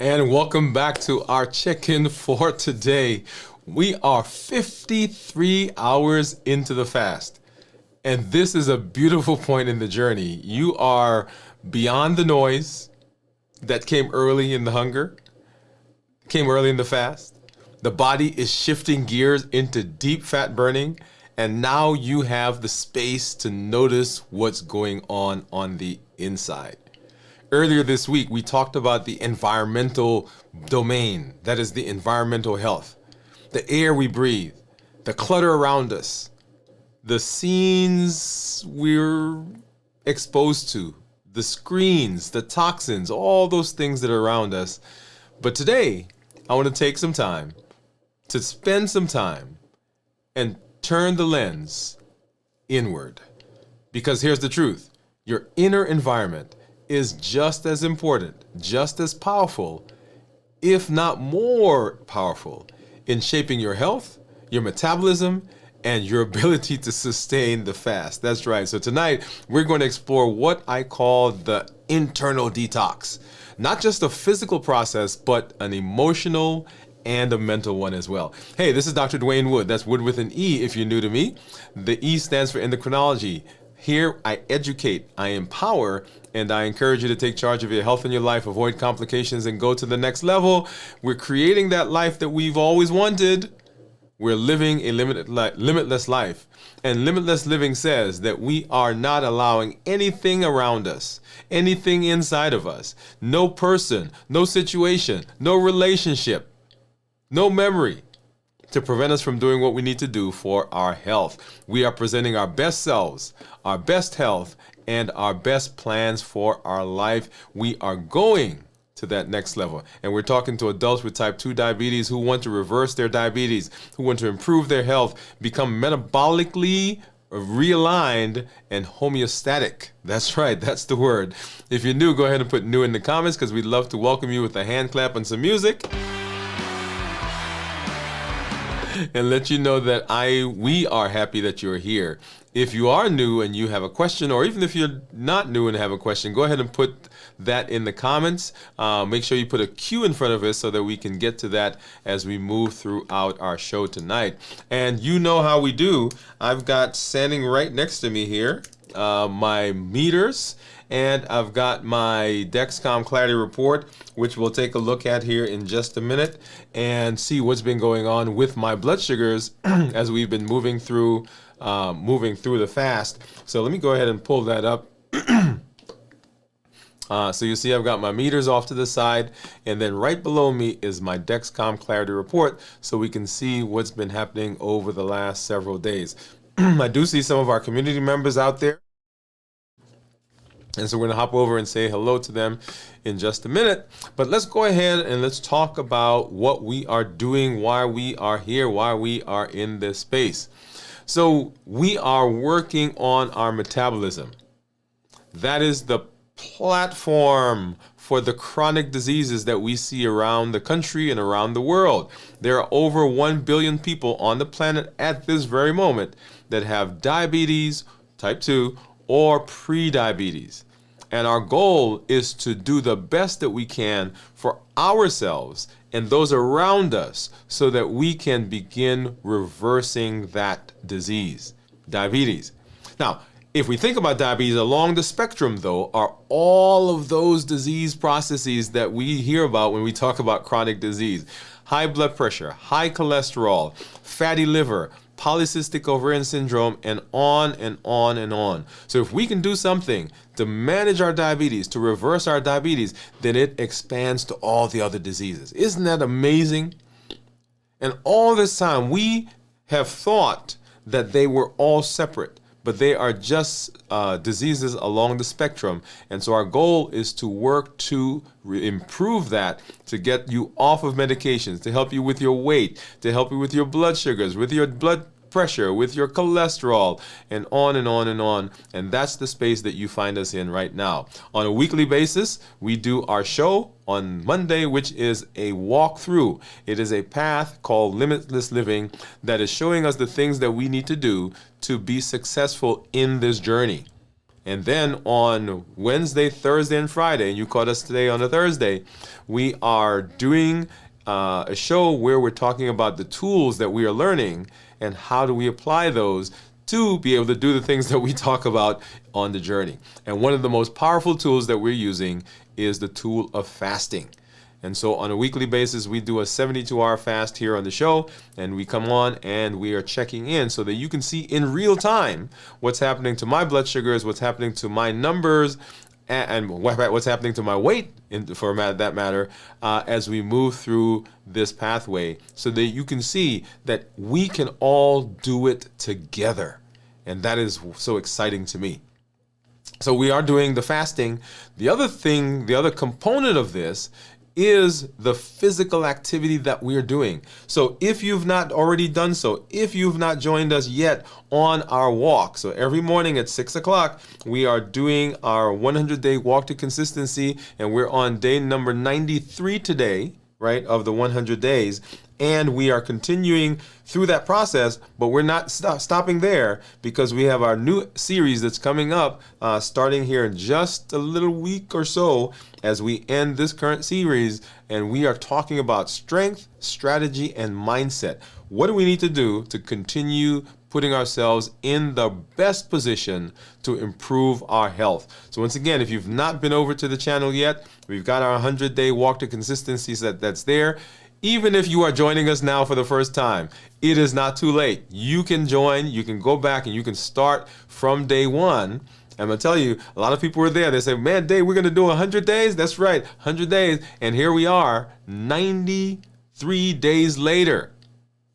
And welcome back to our check-in for today. We are 53 hours into the fast. And this is a beautiful point in the journey. You are beyond the noise that came early in the hunger, came early in the fast. The body is shifting gears into deep fat burning. And now you have the space to notice what's going on the inside. Earlier this week, we talked about the environmental domain, that is the environmental health, the air we breathe, the clutter around us, the scenes we're exposed to, the screens, the toxins, all those things that are around us. But today, I want to take some time to spend some time and turn the lens inward. Because here's the truth, your inner environment is just as important, just as powerful, if not more powerful, in shaping your health, your metabolism, and your ability to sustain the fast. That's right. So tonight, we're going to explore what I call the internal detox. Not just a physical process, but an emotional and a mental one as well. Hey, this is Dr. Dwain Woode. That's Wood with an E if you're new to me. The E stands for endocrinology. Here, I educate, I empower, and I encourage you to take charge of your health and your life, avoid complications, and go to the next level. We're creating that life that we've always wanted. We're living a limitless life. And limitless living says that we are not allowing anything around us, anything inside of us, no person, no situation, no relationship, no memory, to prevent us from doing what we need to do for our health. We are presenting our best selves, our best health, and our best plans for our life. We are going to that next level. And we're talking to adults with type 2 diabetes who want to reverse their diabetes, who want to improve their health, become metabolically realigned and homeostatic. That's right, that's the word. If you're new, go ahead and put new in the comments because we'd love to welcome you with a hand clap and some music. And let you know that we are happy that you're here. If you are new and you have a question, or even if you're not new and have a question, go ahead and put that in the comments. Make sure you put a Q in front of us so that we can get to that as we move throughout our show tonight. And you know how we do. I've got standing right next to me here my meters, and I've got my Dexcom Clarity Report, which we'll take a look at here in just a minute and see what's been going on with my blood sugars as we've been moving through the fast. So let me go ahead and pull that up. So you see I've got my meters off to the side, and then right below me is my Dexcom Clarity Report, so we can see what's been happening over the last several days. I do see some of our community members out there. And so we're going to hop over and say hello to them in just a minute. But let's go ahead and let's talk about what we are doing, why we are here, why we are in this space. So we are working on our metabolism. That is the platform for the chronic diseases that we see around the country and around the world. There are over 1 billion people on the planet at this very moment that have diabetes, type 2, or pre-diabetes. And our goal is to do the best that we can for ourselves and those around us so that we can begin reversing that disease, diabetes. Now, if we think about diabetes along the spectrum, though, are all of those disease processes that we hear about when we talk about chronic disease. High blood pressure, high cholesterol, fatty liver, polycystic ovarian syndrome, and on and on and on. So if we can do something to manage our diabetes, to reverse our diabetes, then it expands to all the other diseases. Isn't that amazing? And all this time, we have thought that they were all separate, but they are just diseases along the spectrum. And so our goal is to work to improve that, to get you off of medications, to help you with your weight, to help you with your blood sugars, with your blood pressure, with your cholesterol, and on and on and on. And that's the space that you find us in right now. On a weekly basis, we do our show on Monday, which is a walkthrough. It is a path called Limitless Living that is showing us the things that we need to do to be successful in this journey. And then on Wednesday, Thursday, and Friday, and you caught us today on a Thursday, we are doing a show where we're talking about the tools that we are learning and how do we apply those to be able to do the things that we talk about on the journey. And one of the most powerful tools that we're using is the tool of fasting. And so on a weekly basis, we do a 72-hour fast here on the show, and we come on and we are checking in so that you can see in real time what's happening to my blood sugars, what's happening to my numbers, and what's happening to my weight, for that matter, as we move through this pathway, so that you can see that we can all do it together. And that is so exciting to me. So we are doing the fasting. The other component of this is the physical activity that we are doing. So if you've not already done so, if you've not joined us yet on our walk, so every morning at 6 o'clock, we are doing our 100-day walk to consistency, and we're on day number 93 today, right, of the 100 days. And we are continuing through that process, but we're not stopping there, because we have our new series that's coming up starting here in just a little week or so as we end this current series. And we are talking about strength, strategy, and mindset. What do we need to do to continue putting ourselves in the best position to improve our health? So once again, if you've not been over to the channel yet, we've got our 100-day walk to consistency that's there. Even if you are joining us now for the first time, it is not too late. You can join, you can go back, and you can start from day one. I'm going to tell you, a lot of people were there. They say, man, Dave, we're going to do 100 days? That's right, 100 days. And here we are, 93 days later.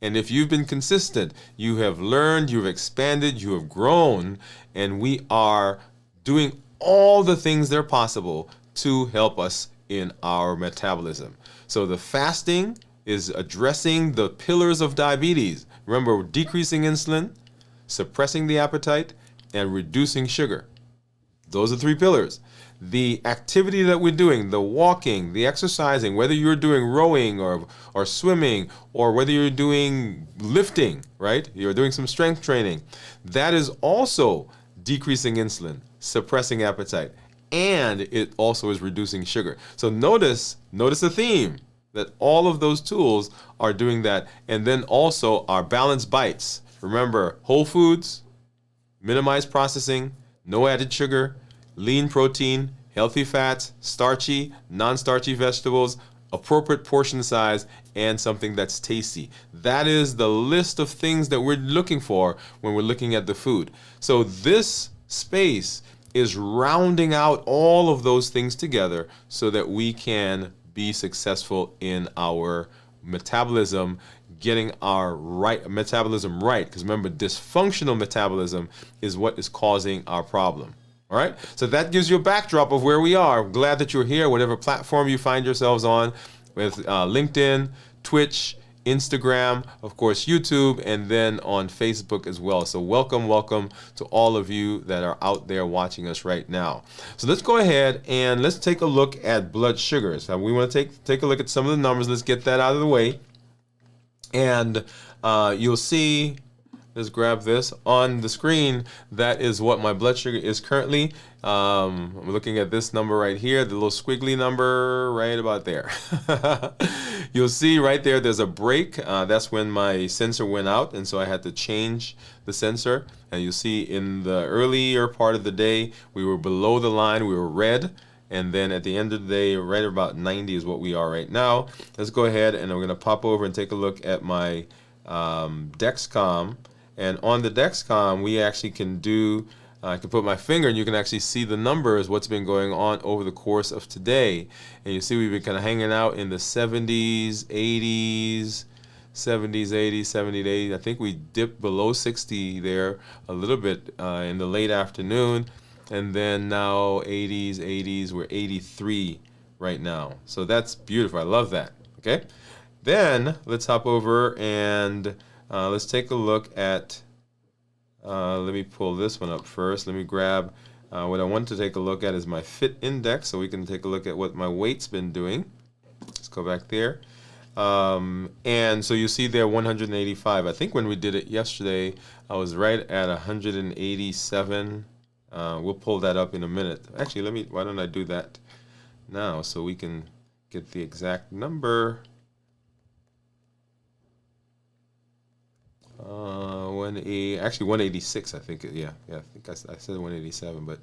And if you've been consistent, you have learned, you've expanded, you have grown, and we are doing all the things that are possible to help us in our metabolism. So the fasting is addressing the pillars of diabetes. Remember, decreasing insulin, suppressing the appetite, and reducing sugar. Those are 3 pillars. The activity that we're doing, the walking, the exercising, whether you're doing rowing or swimming, or whether you're doing lifting, right? You're doing some strength training. That is also decreasing insulin, suppressing appetite, and it also is reducing sugar. So notice the theme, that all of those tools are doing that. And then also our balanced bites. Remember, whole foods, minimize processing, no added sugar, lean protein, healthy fats, starchy, non-starchy vegetables, appropriate portion size, and something that's tasty. That is the list of things that we're looking for when we're looking at the food. So this space is rounding out all of those things together so that we can be successful in our metabolism, getting our metabolism right. Because remember, dysfunctional metabolism is what is causing our problem. All right, so that gives you a backdrop of where we are. I'm glad that you're here, whatever platform you find yourselves on, with LinkedIn, Twitch, Instagram, of course, YouTube, and then on Facebook as well. So welcome to all of you that are out there watching us right now. So let's go ahead and let's take a look at blood sugars. We want to take a look at some of the numbers. Let's get that out of the way. And you'll see, let's grab this on the screen. That is what my blood sugar is currently. I'm looking at this number right here, the little squiggly number right about there. You'll see right there, there's a break. That's when my sensor went out, and so I had to change the sensor. And you'll see in the earlier part of the day, we were below the line, we were red. And then at the end of the day, right about 90 is what we are right now. Let's go ahead and we're going to pop over and take a look at my Dexcom. And on the Dexcom, we actually can do, I can put my finger and you can actually see the numbers, what's been going on over the course of today. And you see we've been kind of hanging out in the 70s, 80s, 70s, 80s, 70s, 80s. I think we dipped below 60 there a little bit in the late afternoon. And then now 80s, we're 83 right now. So that's beautiful. I love that. Okay. Then let's hop over and let's take a look at, let me pull this one up first. Let me grab, what I want to take a look at is my fit index, so we can take a look at what my weight's been doing. Let's go back there. And so you see there 185. I think when we did it yesterday, I was right at 187. We'll pull that up in a minute. Actually, why don't I do that now so we can get the exact number. 186, I think. Yeah, I think I said 187, but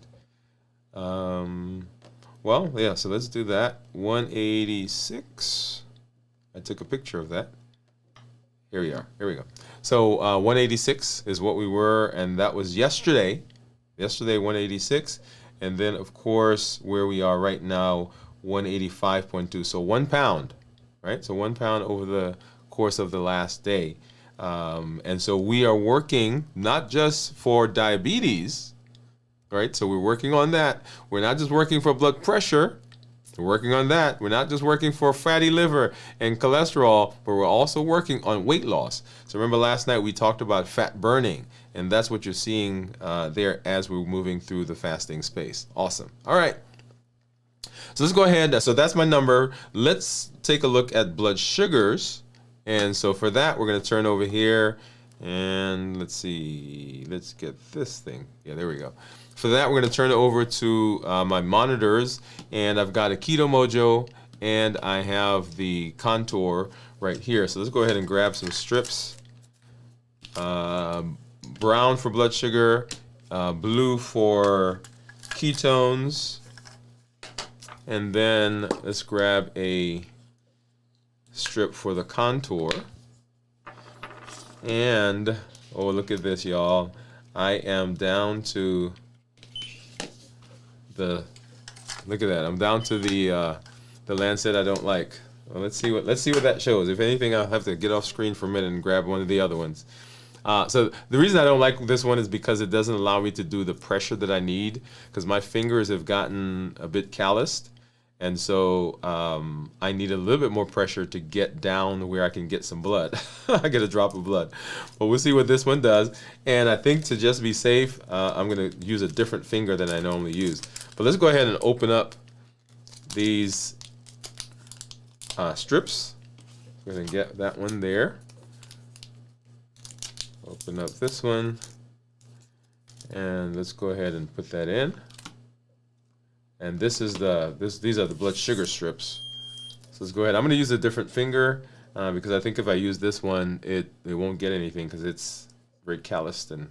well, yeah. So let's do that. 186. I took a picture of that. Here we are. Here we go. So 186 is what we were, and that was yesterday. Yesterday, 186, and then of course where we are right now, 185.2. So 1 pound, right? So 1 pound over the course of the last day. And so we are working not just for diabetes, right? So we're working on that. We're not just working for blood pressure. We're working on that. We're not just working for fatty liver and cholesterol, but we're also working on weight loss. So remember last night we talked about fat burning, and that's what you're seeing there as we're moving through the fasting space. Awesome. All right. So let's go ahead. So that's my number. Let's take a look at blood sugars. And so for that, we're going to turn over here and let's see. Let's get this thing. Yeah, there we go. For that, we're going to turn it over to my monitors, and I've got a Keto Mojo, and I have the Contour right here. So let's go ahead and grab some strips. Brown for blood sugar, blue for ketones, and then let's grab a strip for the Contour. And, oh, look at this, y'all. I am down to look at that. I'm down to the Lancet I don't like. Well, let's see what that shows. If anything, I'll have to get off screen for a minute and grab one of the other ones. So the reason I don't like this one is because it doesn't allow me to do the pressure that I need, because my fingers have gotten a bit calloused, and so I need a little bit more pressure to get down where I can get some blood. I get a drop of blood. But we'll see what this one does. And I think to just be safe, I'm going to use a different finger than I normally use. But let's go ahead and open up these strips. Go ahead and get that one there. Open up this one. And let's go ahead and put that in. And this is these are the blood sugar strips. So let's go ahead. I'm going to use a different finger because I think if I use this one, it won't get anything because it's very calloused and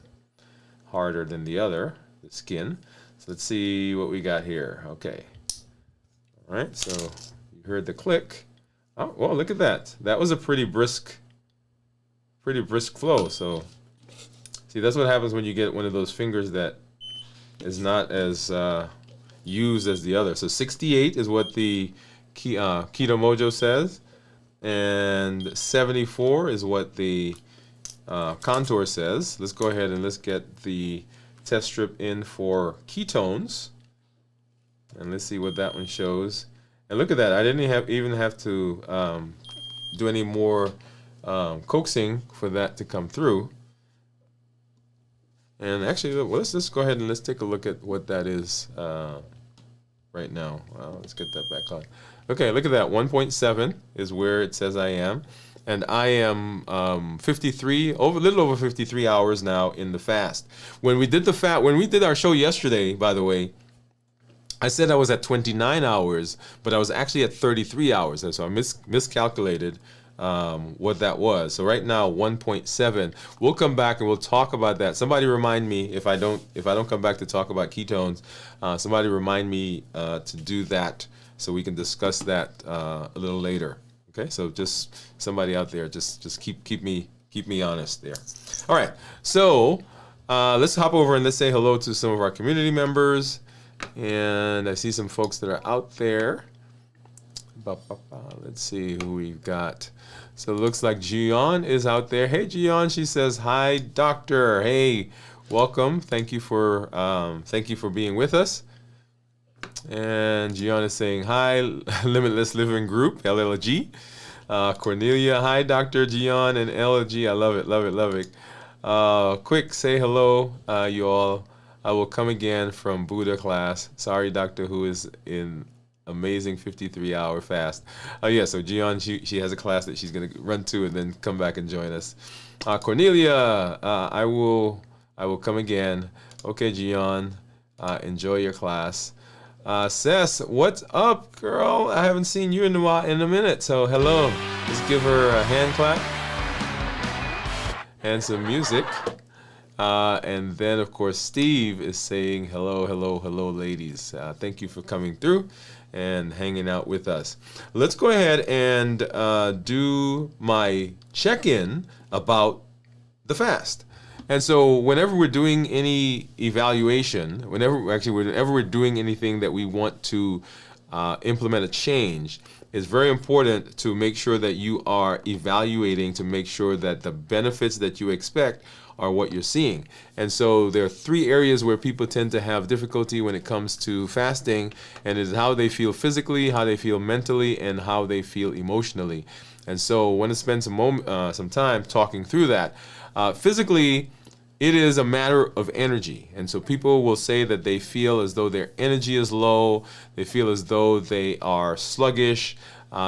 harder than the other, the skin. So let's see what we got here. Okay. All right. So you heard the click. Oh, well, look at that. That was a pretty brisk flow. So see, that's what happens when you get one of those fingers that is not as used as the other. So 68 is what the Keto Mojo says, and 74 is what the Contour says. Let's go ahead and let's get the test strip in for ketones, and let's see what that one shows. And look at that, I didn't even have to do any more coaxing for that to come through. And actually, well, let's just go ahead and let's take a look at what that is right now. Well, let's get that back on. Okay, look at that. 1.7 is where it says I am. And I am a little over 53 hours now in the fast. When we did our show yesterday, by the way, I said I was at 29 hours, but I was actually at 33 hours. And so I miscalculated what that was. So right now 1.7. We'll come back and we'll talk about that. Somebody remind me if I don't come back to talk about ketones. Somebody remind me to do that so we can discuss that a little later. Okay, so just somebody out there, just keep me honest there. All right, so let's hop over and let's say hello to some of our community members. And I see some folks that are out there. Let's see who we've got. So it looks like Gian is out there. Hey, Gian, she says, hi, doctor. Hey, welcome. Thank you for being with us. And Gian is saying, hi, Limitless Living Group, LLG. Cornelia, hi, Dr. Gian and LLG. I love it, love it, love it. Quick, say hello, you all. I will come again from Buddha class. Sorry, doctor, who is in amazing 53-hour fast. Oh yeah, so Gian, she has a class that she's gonna run to and then come back and join us. Cornelia, I will come again. Okay, Gian. Enjoy your class. Cess, what's up, girl? I haven't seen you in a minute, so hello. Let's give her a hand clap and some music. And then, of course, Steve is saying hello, hello, hello, ladies. Thank you for coming through and hanging out with us. Let's go ahead and do my check-in about the fast. And so whenever we're doing any evaluation, whenever we're doing anything that we want to implement a change, it's very important to make sure that you are evaluating to make sure that the benefits that you expect are what you're seeing. And so there are three areas where people tend to have difficulty when it comes to fasting, and it is how they feel physically, how they feel mentally, and how they feel emotionally. And so I want to spend some time talking through that. Physically, it is a matter of energy. And so people will say that they feel as though their energy is low, they feel as though they are sluggish,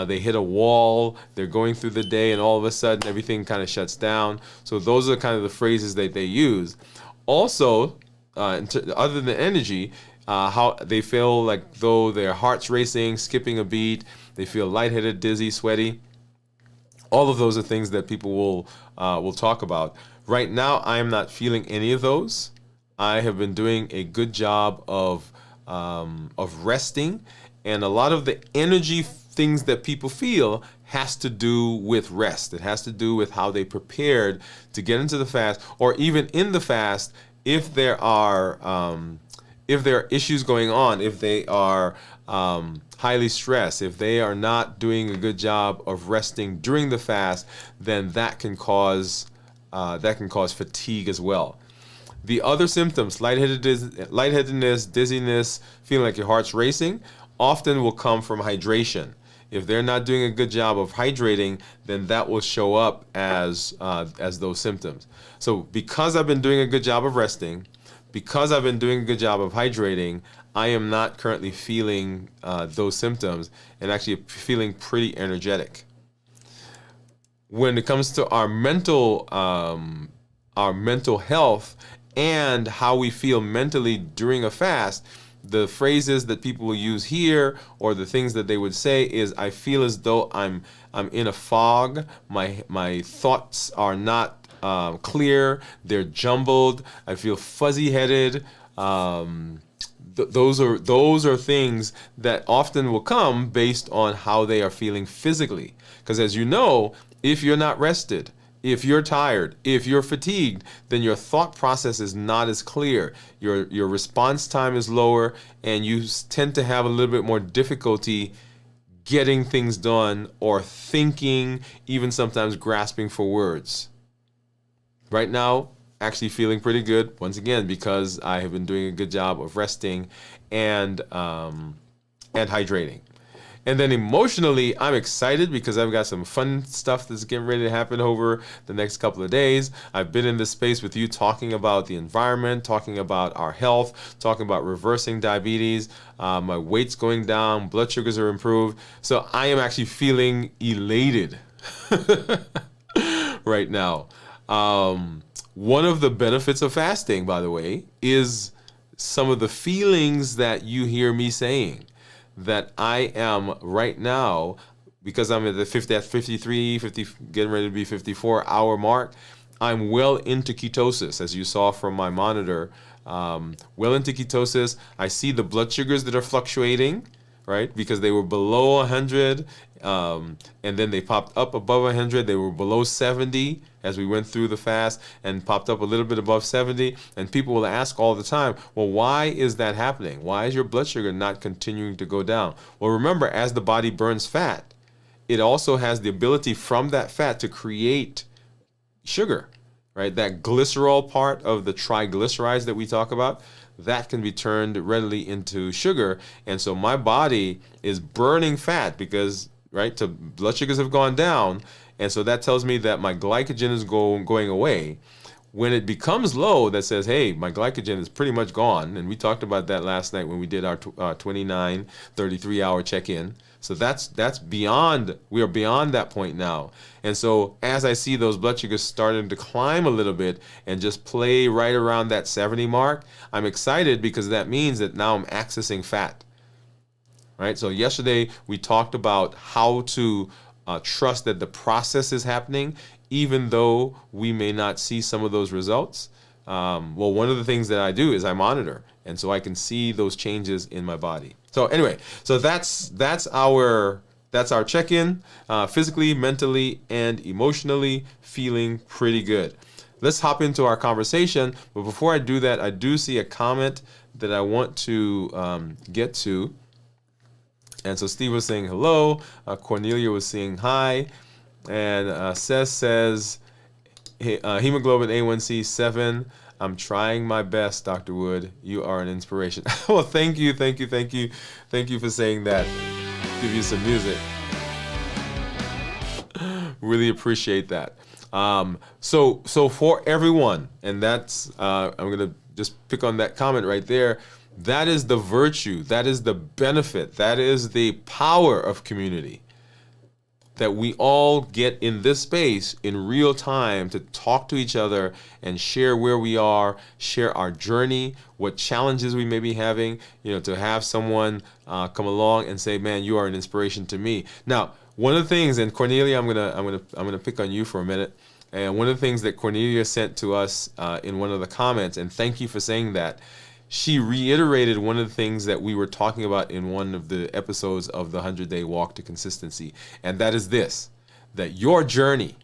they hit a wall, they're going through the day, and all of a sudden everything kind of shuts down. So those are kind of the phrases that they use. Also, other than energy, how they feel like though their heart's racing, skipping a beat, they feel lightheaded, dizzy, sweaty. All of those are things that people will talk about. Right now, I am not feeling any of those. I have been doing a good job of resting, and a lot of the energy things that people feel has to do with rest. It has to do with how they prepared to get into the fast, or even in the fast, if there are issues going on, if they are highly stressed, if they are not doing a good job of resting during the fast, then that can cause fatigue as well. The other symptoms, lightheadedness, dizziness, feeling like your heart's racing, often will come from hydration. If they're not doing a good job of hydrating, then that will show up as those symptoms. So because I've been doing a good job of resting, because I've been doing a good job of hydrating, I am not currently feeling those symptoms, and actually feeling pretty energetic. When it comes to our mental health and how we feel mentally during a fast, the phrases that people will use here, or the things that they would say, is I feel as though I'm in a fog. My thoughts are not clear. They're jumbled. I feel fuzzy-headed. Those are things that often will come based on how they are feeling physically. Because as you know, if you're not rested, if you're tired, if you're fatigued, then your thought process is not as clear. Your response time is lower, and you tend to have a little bit more difficulty getting things done, or thinking, even sometimes grasping for words. Right now, actually feeling pretty good, once again, because I have been doing a good job of resting and hydrating. And then emotionally, I'm excited because I've got some fun stuff that's getting ready to happen over the next couple of days. I've been in this space with you talking about the environment, talking about our health, talking about reversing diabetes. My weight's going down, blood sugars are improved. So I am actually feeling elated right now. One of the benefits of fasting, by the way, is some of the feelings that you hear me saying. That I am right now, because I'm at the 53, getting ready to be 54-hour mark, I'm well into ketosis, as you saw from my monitor. Well into ketosis. I see the blood sugars that are fluctuating, right? Because they were below 100, and then they popped up above 100. They were below 70 as we went through the fast, and popped up a little bit above 70. And people will ask all the time, well, why is that happening? Why is your blood sugar not continuing to go down? Well, remember, as the body burns fat, it also has the ability from that fat to create sugar, right? That glycerol part of the triglycerides that we talk about, that can be turned readily into sugar. And so my body is burning fat because, right, blood sugars have gone down. And so that tells me that my glycogen is going away. When it becomes low, that says, hey, my glycogen is pretty much gone. And we talked about that last night when we did our 29, 33-hour check-in. So that's beyond, we are beyond that point now. And so as I see those blood sugars starting to climb a little bit and just play right around that 70 mark, I'm excited because that means that now I'm accessing fat. Right? So yesterday we talked about how to trust that the process is happening, even though we may not see some of those results. Well, one of the things that I do is I monitor, and so I can see those changes in my body. So anyway, so that's our check-in, physically, mentally, and emotionally feeling pretty good. Let's hop into our conversation, but before I do that, I do see a comment that I want to get to. And so Steve was saying hello, Cornelia was saying hi, and Seth says, hemoglobin A1C 7. I'm trying my best, Dr. Woode. You are an inspiration. Well, thank you for saying that. Give you some music. Really appreciate that. So for everyone, and that's I'm gonna just pick on that comment right there. That is the virtue, that is the benefit, that is the power of community. That we all get in this space in real time to talk to each other and share where we are, share our journey, what challenges we may be having, to have someone come along and say, man, you are an inspiration to me. Now, one of the things, and Cornelia, I'm gonna pick on you for a minute. And one of the things that Cornelia sent to us in one of the comments, and thank you for saying that, she reiterated one of the things that we were talking about in one of the episodes of the 100-Day Walk to Consistency. And that is this, that your journey,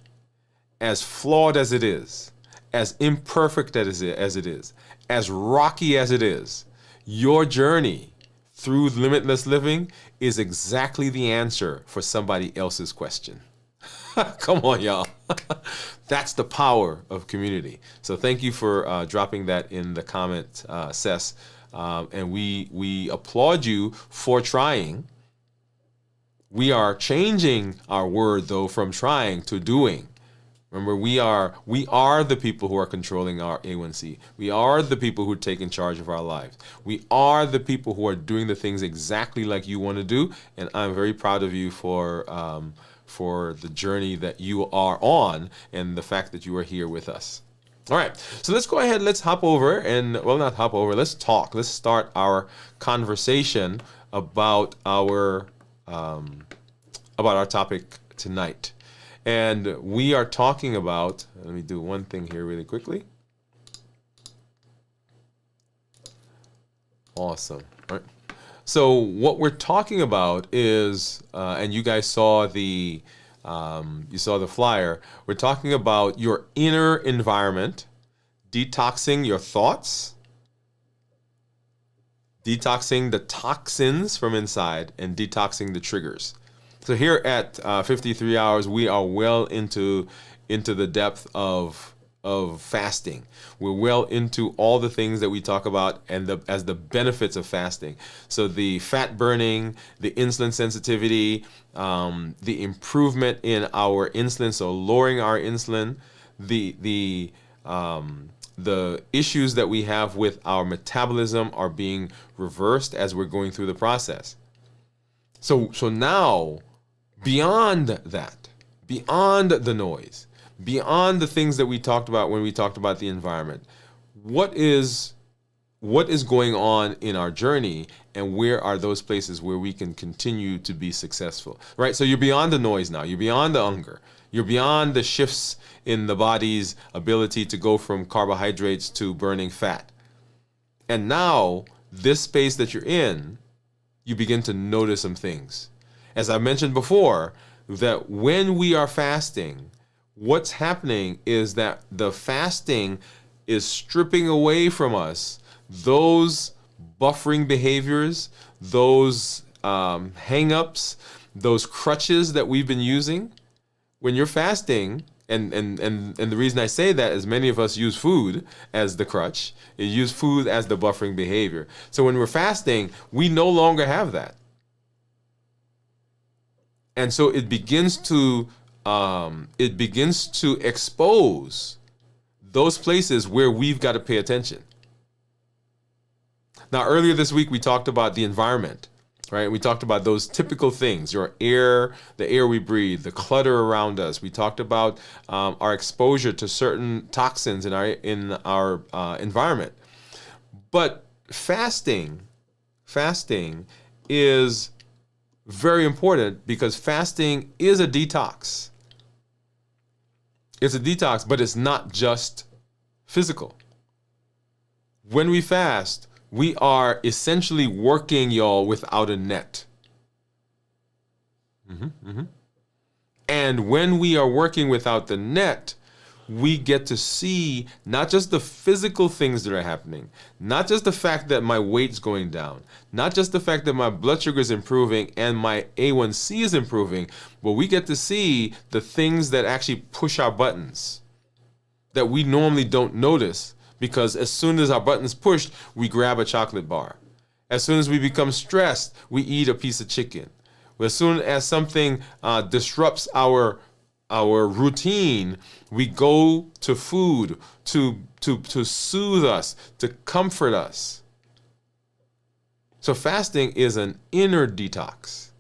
as flawed as it is, as imperfect as it is, as rocky as it is, your journey through limitless living is exactly the answer for somebody else's question. Come on, y'all. That's the power of community. So thank you for dropping that in the comment, Sess. And we applaud you for trying. We are changing our word, though, from trying to doing. Remember, we are the people who are controlling our A1C. We are the people who are taking charge of our lives. We are the people who are doing the things exactly like you want to do. And I'm very proud of you for the journey that you are on and the fact that you are here with us. All right, so let's go ahead, let's hop over and, well, not hop over, let's talk. Let's start our conversation about our topic tonight. And we are talking about, let me do one thing here really quickly. Awesome. All right. So what we're talking about is, and you guys saw the flyer. We're talking about your inner environment, detoxing your thoughts, detoxing the toxins from inside, and detoxing the triggers. So here at 53 Hours, we are well into the depth of fasting. We're well into all the things that we talk about and as the benefits of fasting. So the fat burning, the insulin sensitivity, the improvement in our insulin, so lowering our insulin, the issues that we have with our metabolism are being reversed as we're going through the process. So now, beyond that, beyond the noise, beyond the things that we talked about when we talked about the environment, what is going on in our journey, and where are those places where we can continue to be successful, right? So you're beyond the noise now. You're beyond the hunger. You're beyond the shifts in the body's ability to go from carbohydrates to burning fat. And now, this space that you're in, you begin to notice some things. As I mentioned before, that when we are fasting, what's happening is that the fasting is stripping away from us those buffering behaviors, those hang-ups, those crutches that we've been using. When you're fasting, and the reason I say that is many of us use food as the crutch, you use food as the buffering behavior. So when we're fasting, we no longer have that. And so it begins to expose those places where we've got to pay attention. Now, earlier this week, we talked about the environment, right? We talked about those typical things, your air, the air we breathe, the clutter around us. We talked about our exposure to certain toxins in our environment. But fasting is very important because fasting is a detox. It's a detox, but it's not just physical. When we fast, we are essentially working, y'all, without a net. And when we are working without the net, we get to see not just the physical things that are happening, not just the fact that my weight's going down, not just the fact that my blood sugar is improving and my A1C is improving, but we get to see the things that actually push our buttons that we normally don't notice, because as soon as our button's pushed, we grab a chocolate bar. As soon as we become stressed, we eat a piece of chicken. As soon as something disrupts our routine, we go to food to soothe us, to comfort us. So fasting is an inner detox,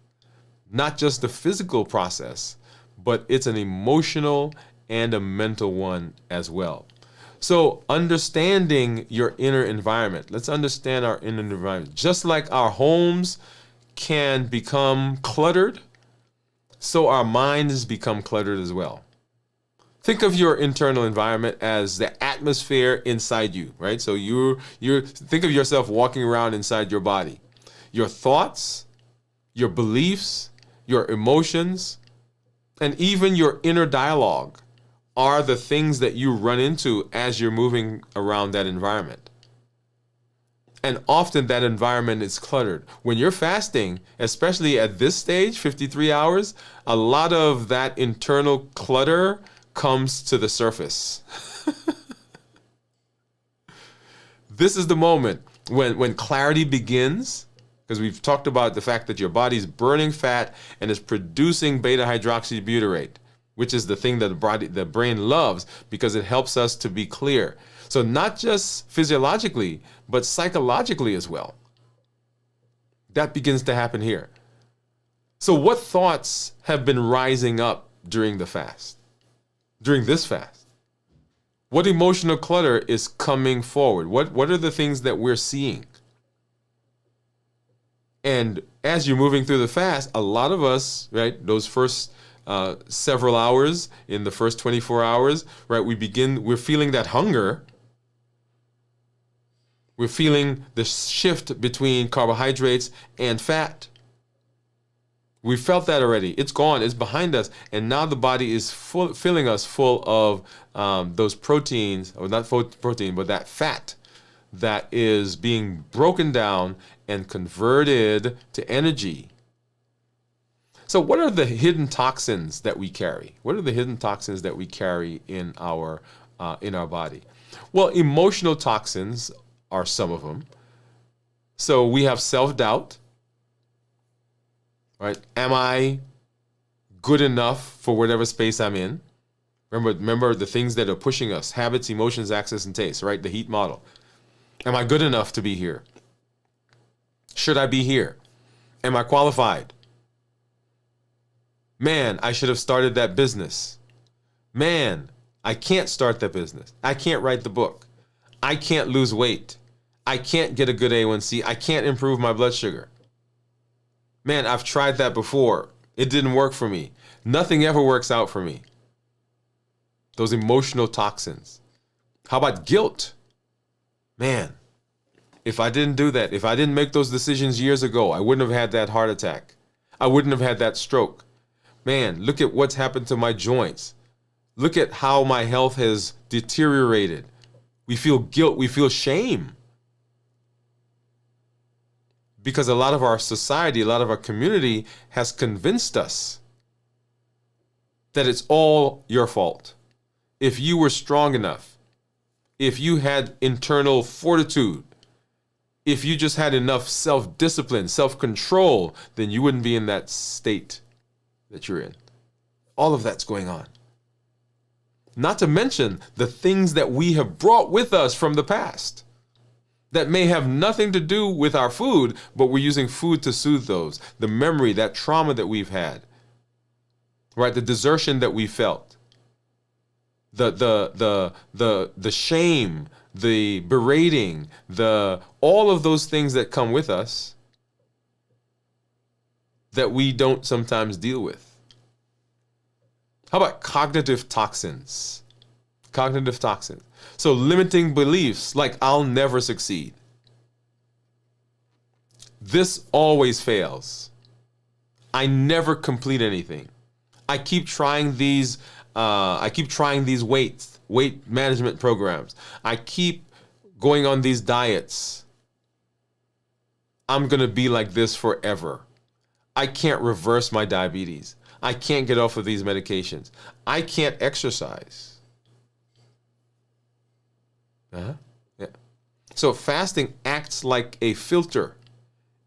not just the physical process, but it's an emotional and a mental one as well. So understanding your inner environment, let's understand our inner environment. Just like our homes can become cluttered, so our minds become cluttered as well. Think of your internal environment as the atmosphere inside you, right? So you think of yourself walking around inside your body. Your thoughts, your beliefs, your emotions, and even your inner dialogue are the things that you run into as you're moving around that environment. And often that environment is cluttered. When you're fasting, especially at this stage, 53 hours, a lot of that internal clutter comes to the surface. This is the moment when clarity begins, because we've talked about the fact that your body's burning fat and is producing beta hydroxybutyrate, which is the thing that the brain loves because it helps us to be clear. So not just physiologically, but psychologically as well. That begins to happen here. So what thoughts have been rising up during the fast? During this fast? What emotional clutter is coming forward? What are the things that we're seeing? And as you're moving through the fast, a lot of us, right, those first several hours, in the first 24 hours, right, we're feeling that hunger. We're feeling the shift between carbohydrates and fat. We felt that already. It's gone. It's behind us. And now the body is filling us full of those proteins, or not protein, but that fat that is being broken down and converted to energy. So what are the hidden toxins that we carry? What are the hidden toxins that we carry in our body? Well, emotional toxins are some of them. So we have self-doubt, right? Am I good enough for whatever space I'm in? Remember the things that are pushing us: habits, emotions, access, and taste, right? The heat model. Am I good enough to be here? Should I be here? Am I qualified? Man, I should have started that business. Man, I can't start that business. I can't write the book. I can't lose weight. I can't get a good A1C. I can't improve my blood sugar. Man, I've tried that before. It didn't work for me. Nothing ever works out for me. Those emotional toxins. How about guilt? Man, if I didn't do that, if I didn't make those decisions years ago, I wouldn't have had that heart attack. I wouldn't have had that stroke. Man, look at what's happened to my joints. Look at how my health has deteriorated. We feel guilt, we feel shame. Because a lot of our society, a lot of our community has convinced us that it's all your fault. If you were strong enough, if you had internal fortitude, if you just had enough self-discipline, self-control, then you wouldn't be in that state that you're in. All of that's going on. Not to mention the things that we have brought with us from the past that may have nothing to do with our food, but we're using food to soothe those. The memory, that trauma that we've had, right? The desertion that we felt, the shame, the berating, all of those things that come with us that we don't sometimes deal with. How about cognitive toxins? Cognitive toxins. So limiting beliefs like I'll never succeed. This always fails. I never complete anything. I keep trying these weight management programs. I keep going on these diets. I'm going to be like this forever. I can't reverse my diabetes. I can't get off of these medications. I can't exercise. Yeah. So fasting acts like a filter,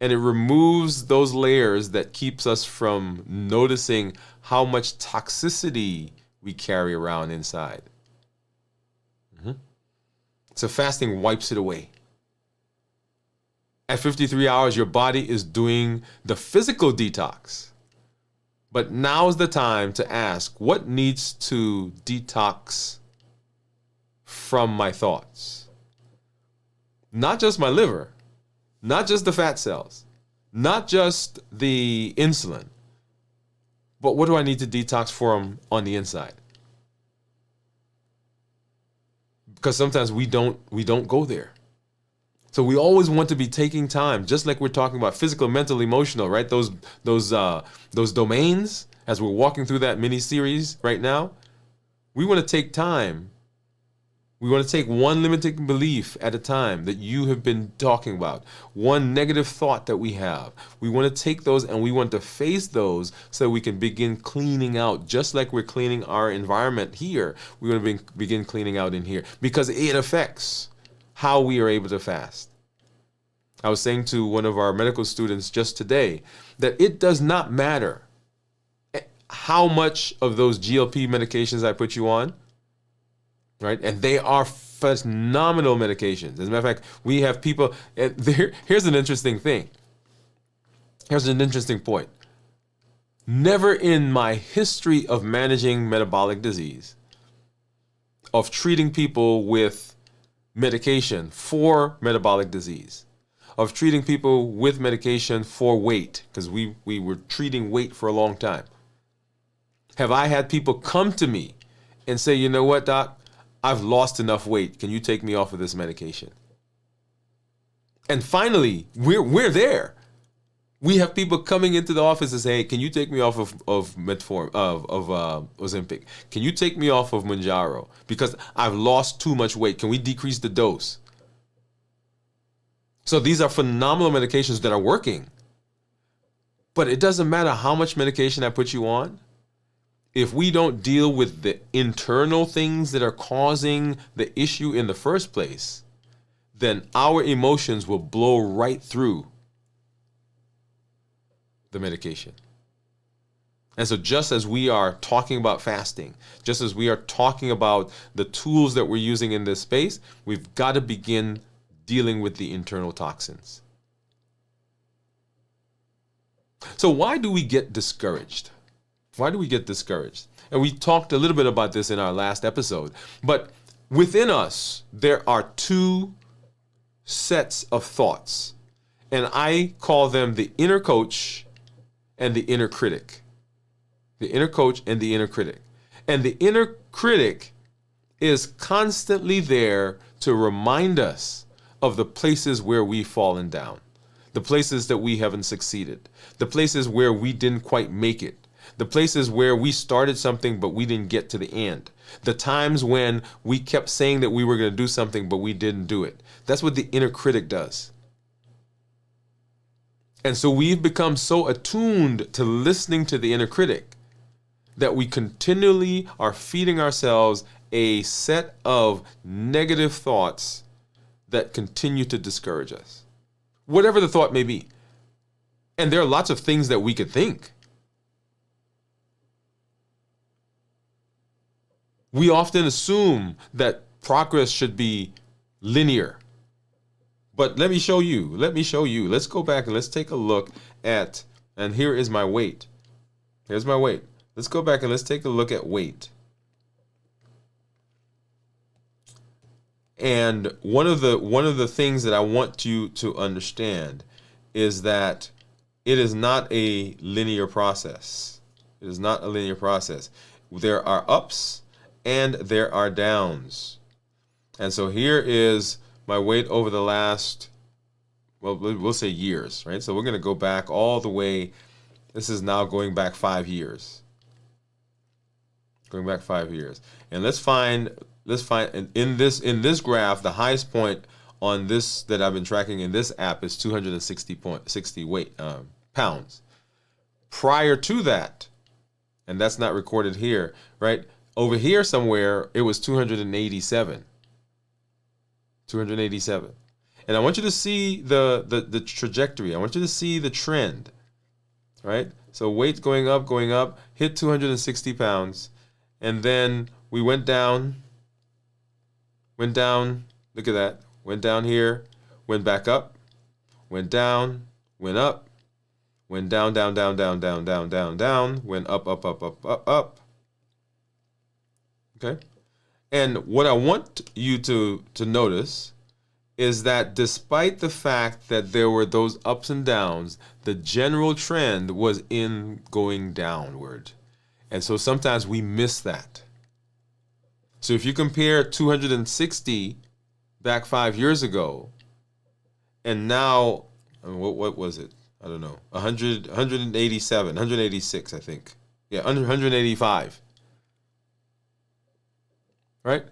and it removes those layers that keeps us from noticing how much toxicity we carry around inside. So fasting wipes it away. At 53 hours, your body is doing the physical detox. But now's the time to ask, what needs to detox from my thoughts? Not just my liver, not just the fat cells, not just the insulin, but what do I need to detox from on the inside? Because sometimes we don't go there. So we always want to be taking time, just like we're talking about physical, mental, emotional, right? Those domains, as we're walking through that mini series right now, we want to take time. We want to take one limiting belief at a time that you have been talking about, one negative thought that we have. We want to take those and we want to face those so we can begin cleaning out, just like we're cleaning our environment here. We want to begin cleaning out in here because it affects how we are able to fast. I was saying to one of our medical students just today that it does not matter how much of those GLP medications I put you on, right? And they are phenomenal medications. As a matter of fact, we have people, here's an interesting thing. Here's an interesting point. Never in my history of managing metabolic disease, of treating people with medication for metabolic disease, of treating people with medication for weight, because we were treating weight for a long time, have I had people come to me and say, you know what, doc, I've lost enough weight. Can you take me off of this medication? And finally, we're there. We have people coming into the office and say, hey, can you take me off of Metformin, of Ozempic? Can you take me off of Mounjaro? Because I've lost too much weight. Can we decrease the dose? So these are phenomenal medications that are working. But it doesn't matter how much medication I put you on. If we don't deal with the internal things that are causing the issue in the first place, then our emotions will blow right through the medication. And so just as we are talking about fasting, just as we are talking about the tools that we're using in this space, we've got to begin dealing with the internal toxins. So why do we get discouraged? Why do we get discouraged? And we talked a little bit about this in our last episode, but within us, there are two sets of thoughts, and I call them the inner coach and the inner critic. The inner coach and the inner critic. And the inner critic is constantly there to remind us of the places where we've fallen down, the places that we haven't succeeded, the places where we didn't quite make it, the places where we started something but we didn't get to the end, the times when we kept saying that we were going to do something but we didn't do it. That's what the inner critic does. And so we've become so attuned to listening to the inner critic that we continually are feeding ourselves a set of negative thoughts that continue to discourage us, whatever the thought may be. And there are lots of things that we could think. We often assume that progress should be linear. But let me show you. Let's go back and let's take a look at, and here is my weight. Here's my weight. Let's go back and let's take a look at weight. And one of the things that I want you to understand is that it is not a linear process. It is not a linear process. There are ups and there are downs. And so here is my weight over the last, well, we'll say years, right? So we're going to go back all the way. This is now going back 5 years. Going back 5 years. And let's find in this graph, the highest point on this that I've been tracking in this app is 260 pounds. Prior to that, and that's not recorded here, right? Over here somewhere, it was 287. 287. And I want you to see the trajectory. I want you to see the trend, right? So weight going up, hit 260 pounds. And then we went down, look at that. Went down here, went back up, went down, went up, went down, down, went up. Okay? And what I want you to notice is that despite the fact that there were those ups and downs, the general trend was in going downward. And so sometimes we miss that. So if you compare 260 back 5 years ago, and now, what was it? I don't know, 187, 186, I think. Yeah, 185. Right?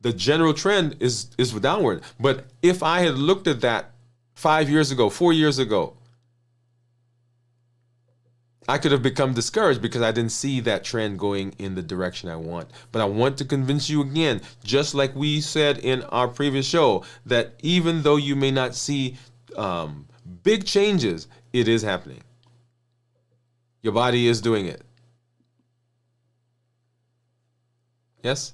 The general trend is downward. But if I had looked at that 5 years ago, 4 years ago, I could have become discouraged because I didn't see that trend going in the direction I want. But I want to convince you again, just like we said in our previous show, that even though you may not see big changes, it is happening. Your body is doing it. Yes?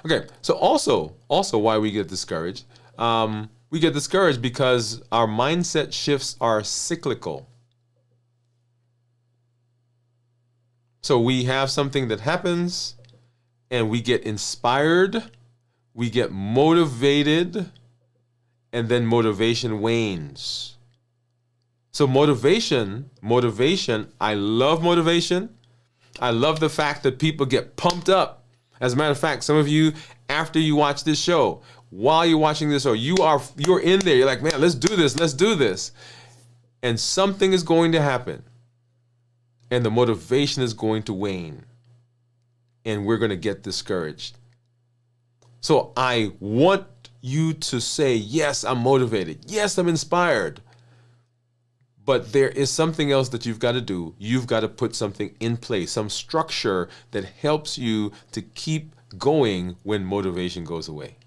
Okay, so also why we get discouraged. We get discouraged because our mindset shifts are cyclical. So we have something that happens and we get inspired, we get motivated, and then motivation wanes. So motivation, I love motivation. I love the fact that people get pumped up. As a matter of fact, some of you, after you watch this show, while you're watching this show, you're in there. You're like, man, let's do this. And something is going to happen. And the motivation is going to wane. And we're going to get discouraged. So I want you to say, yes, I'm motivated. Yes, I'm inspired. But there is something else that you've got to do. You've got to put something in place, some structure that helps you to keep going when motivation goes away.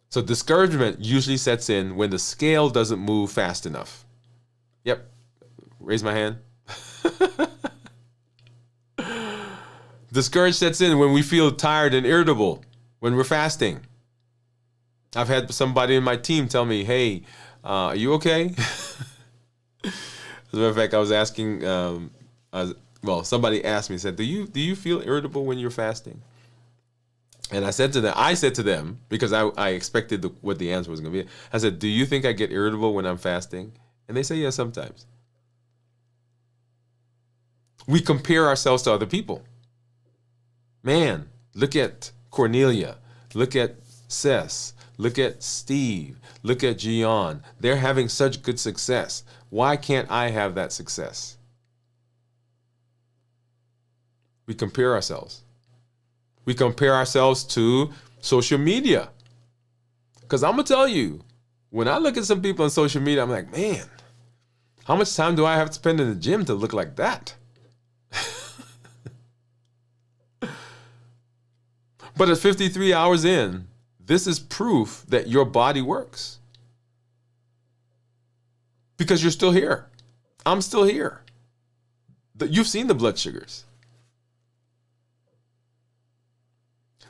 So discouragement usually sets in when the scale doesn't move fast enough. Yep. Raise my hand. Discouragement sets in when we feel tired and irritable, when we're fasting. I've had somebody in my team tell me, hey, are you okay? As a matter of fact, I was asking, somebody asked me, said, do you feel irritable when you're fasting? And I said to them, because I expected what the answer was going to be. I said, do you think I get irritable when I'm fasting? And they say, yeah, sometimes. We compare ourselves to other people. Man, look at Cornelia. Look at Sess. Look at Steve. Look at Gian. They're having such good success. Why can't I have that success? We compare ourselves. We compare ourselves to social media. Because I'm going to tell you, when I look at some people on social media, I'm like, man, how much time do I have to spend in the gym to look like that? But at 53 hours in, this is proof that your body works. Because you're still here. I'm still here. You've seen the blood sugars.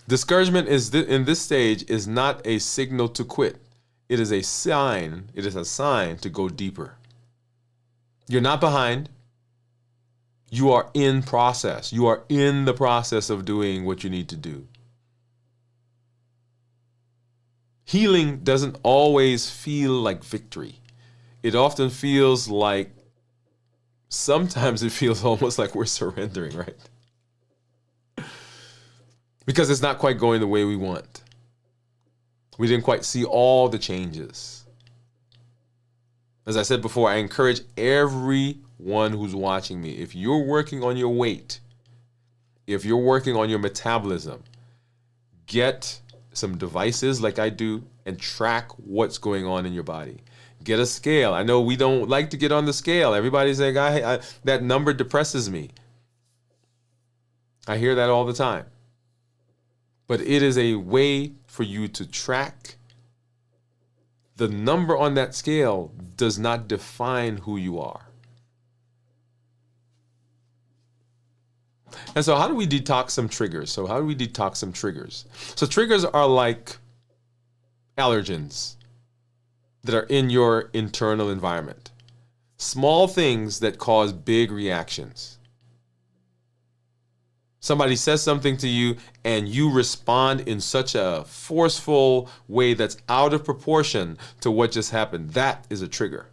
Discouragement in this stage is not a signal to quit. It is a sign. It is a sign to go deeper. You're not behind. You are in process. You are in the process of doing what you need to do. Healing doesn't always feel like victory. It often feels like, sometimes it feels almost like we're surrendering, right? Because it's not quite going the way we want. We didn't quite see all the changes. As I said before, I encourage everyone who's watching me, if you're working on your weight, if you're working on your metabolism, get some devices like I do and track what's going on in your body. Get a scale. I know we don't like to get on the scale. Everybody's like, that number depresses me. I hear that all the time. But it is a way for you to track. The number on that scale does not define who you are. And so how do we detox some triggers? So triggers are like allergens that are in your internal environment. Small things that cause big reactions. Somebody says something to you and you respond in such a forceful way that's out of proportion to what just happened. That is a trigger.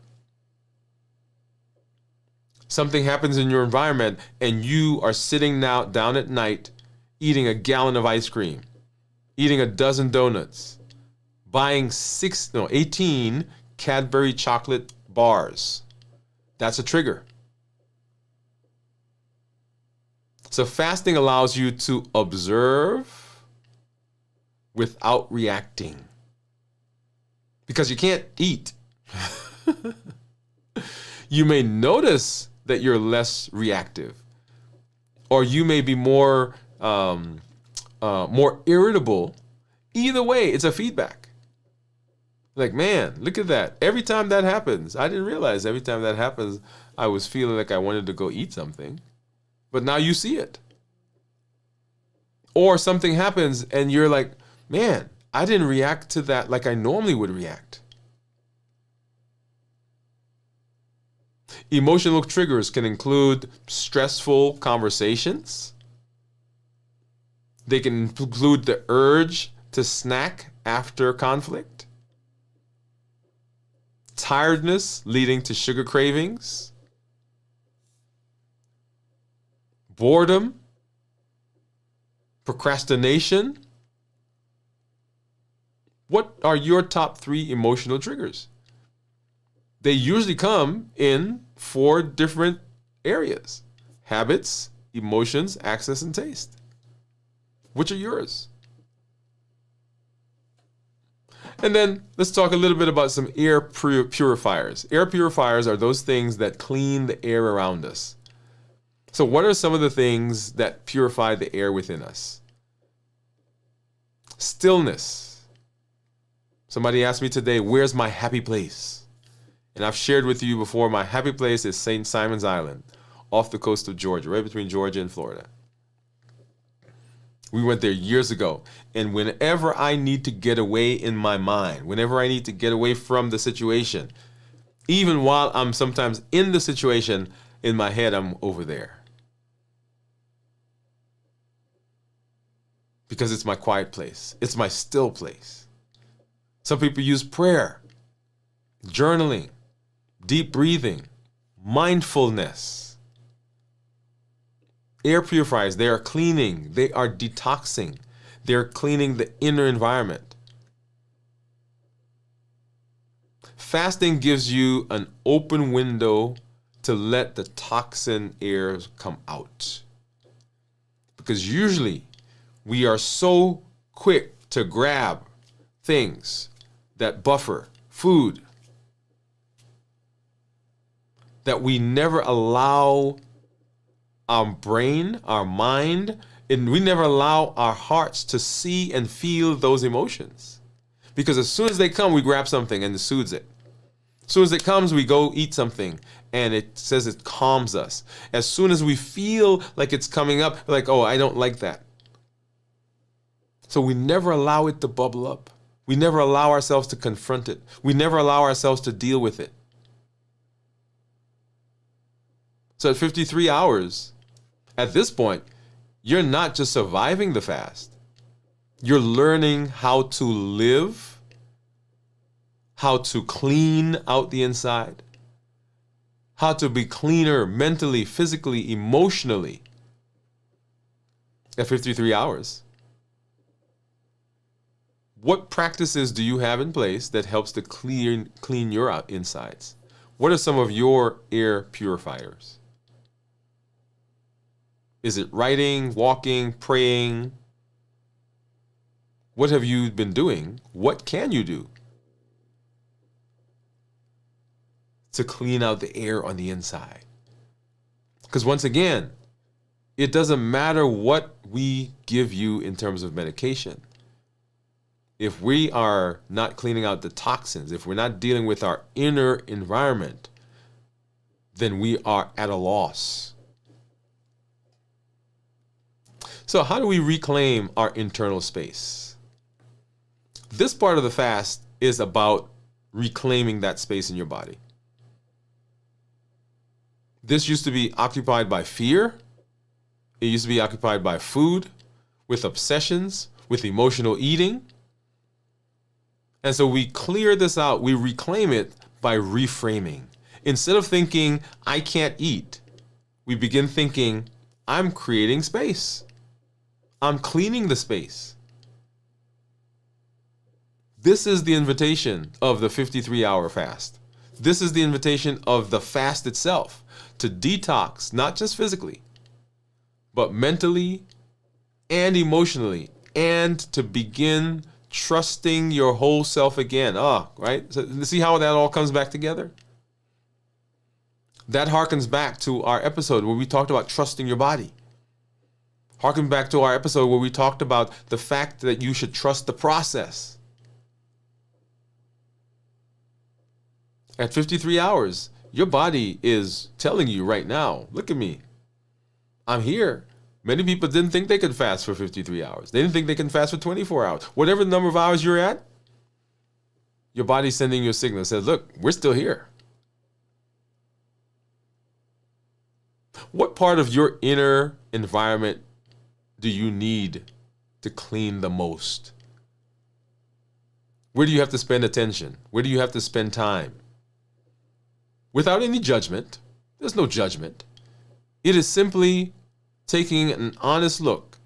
Something happens in your environment and you are sitting now down at night eating a gallon of ice cream, eating a dozen donuts, buying 18 Cadbury chocolate bars. That's a trigger. So fasting allows you to observe without reacting. Because you can't eat. You may notice that you're less reactive. Or you may be more irritable. Either way, it's a feedback. Like, man, look at that. Every time that happens, I didn't realize every time that happens, I was feeling like I wanted to go eat something. But now you see it. Or something happens and you're like, man, I didn't react to that like I normally would react. Emotional triggers can include stressful conversations. They can include the urge to snack after conflict. Tiredness leading to sugar cravings. Boredom, procrastination. What are your top 3 emotional triggers? They usually come in 4 different areas: habits, emotions, access, and taste. Which are yours? And then let's talk a little bit about some air purifiers. Air purifiers are those things that clean the air around us. So what are some of the things that purify the air within us? Stillness. Somebody asked me today, where's my happy place? And I've shared with you before, my happy place is St. Simon's Island, off the coast of Georgia, right between Georgia and Florida. We went there years ago. And whenever I need to get away in my mind, whenever I need to get away from the situation, even while I'm sometimes in the situation, in my head, I'm over there. Because it's my quiet place. It's my still place. Some people use prayer, journaling, deep breathing, mindfulness. Air purifiers, they are cleaning, they are detoxing, they're cleaning the inner environment. Fasting gives you an open window to let the toxin air come out. Because usually we are so quick to grab things that buffer food that we never allow our brain, our mind, and we never allow our hearts to see and feel those emotions. Because as soon as they come, we grab something and it soothes it. As soon as it comes, we go eat something and it says it calms us. As soon as we feel like it's coming up, like, oh, I don't like that. So we never allow it to bubble up. We never allow ourselves to confront it. We never allow ourselves to deal with it. So at 53 hours, at this point, you're not just surviving the fast. You're learning how to live, how to clean out the inside, how to be cleaner mentally, physically, emotionally at 53 hours. What practices do you have in place that helps to clean your insides? What are some of your air purifiers? Is it writing, walking, praying? What have you been doing? What can you do to clean out the air on the inside? Because once again, it doesn't matter what we give you in terms of medication. If we are not cleaning out the toxins, if we're not dealing with our inner environment, then we are at a loss. So how do we reclaim our internal space? This part of the fast is about reclaiming that space in your body. This used to be occupied by fear. It used to be occupied by food, with obsessions, with emotional eating. And so we clear this out. We reclaim it by reframing. Instead of thinking, I can't eat, we begin thinking, I'm creating space. I'm cleaning the space. This is the invitation of the 53-hour fast. This is the invitation of the fast itself, to detox, not just physically, but mentally and emotionally, and to begin trusting your whole self again. Right? So see how that all comes back together? That harkens back to our episode where we talked about trusting your body. Harken back to our episode where we talked about the fact that you should trust the process. At 53 hours, your body is telling you right now, look at me. I'm here. Many people didn't think they could fast for 53 hours. They didn't think they can fast for 24 hours. Whatever the number of hours you're at, your body's sending you a signal that says, look, we're still here. What part of your inner environment do you need to clean the most? Where do you have to spend attention? Where do you have to spend time? Without any judgment. There's no judgment. It is simply taking an honest look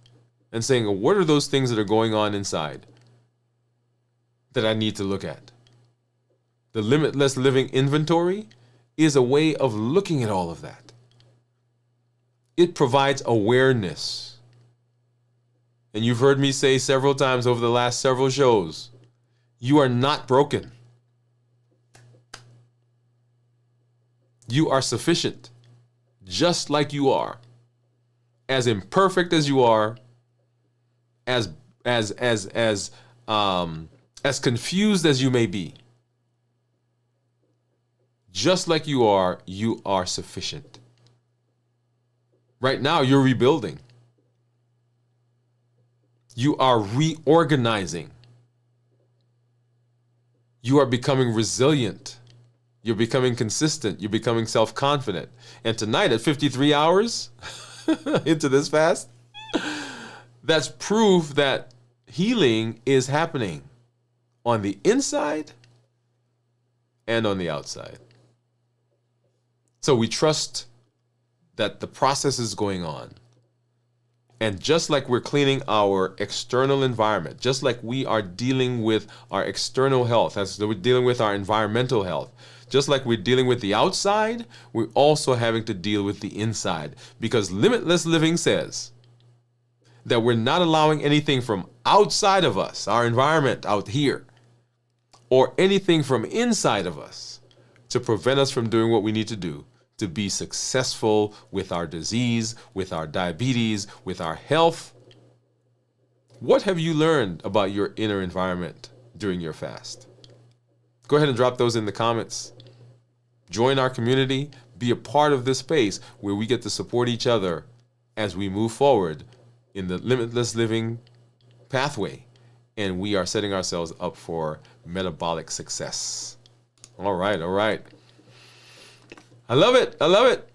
and saying, what are those things that are going on inside that I need to look at? The limitless living inventory is a way of looking at all of that. It provides awareness. And you've heard me say several times over the last several shows, you are not broken. You are sufficient, just like you are, as imperfect as you are, as confused as you may be. Just like you are sufficient. Right now, you're rebuilding. You are reorganizing. You are becoming resilient. You're becoming consistent. You're becoming self-confident. And tonight at 53 hours into this fast, that's proof that healing is happening on the inside and on the outside. So we trust that the process is going on. And just like we're cleaning our external environment, just like we are dealing with our external health, as we're dealing with our environmental health, just like we're dealing with the outside, we're also having to deal with the inside. Because limitless living says that we're not allowing anything from outside of us, our environment out here, or anything from inside of us to prevent us from doing what we need to do to be successful with our disease, with our diabetes, with our health. What have you learned about your inner environment during your fast? Go ahead and drop those in the comments. Join our community. Be a part of this space where we get to support each other as we move forward in the limitless living pathway, and we are setting ourselves up for metabolic success. All right, all right. I love it. I love it.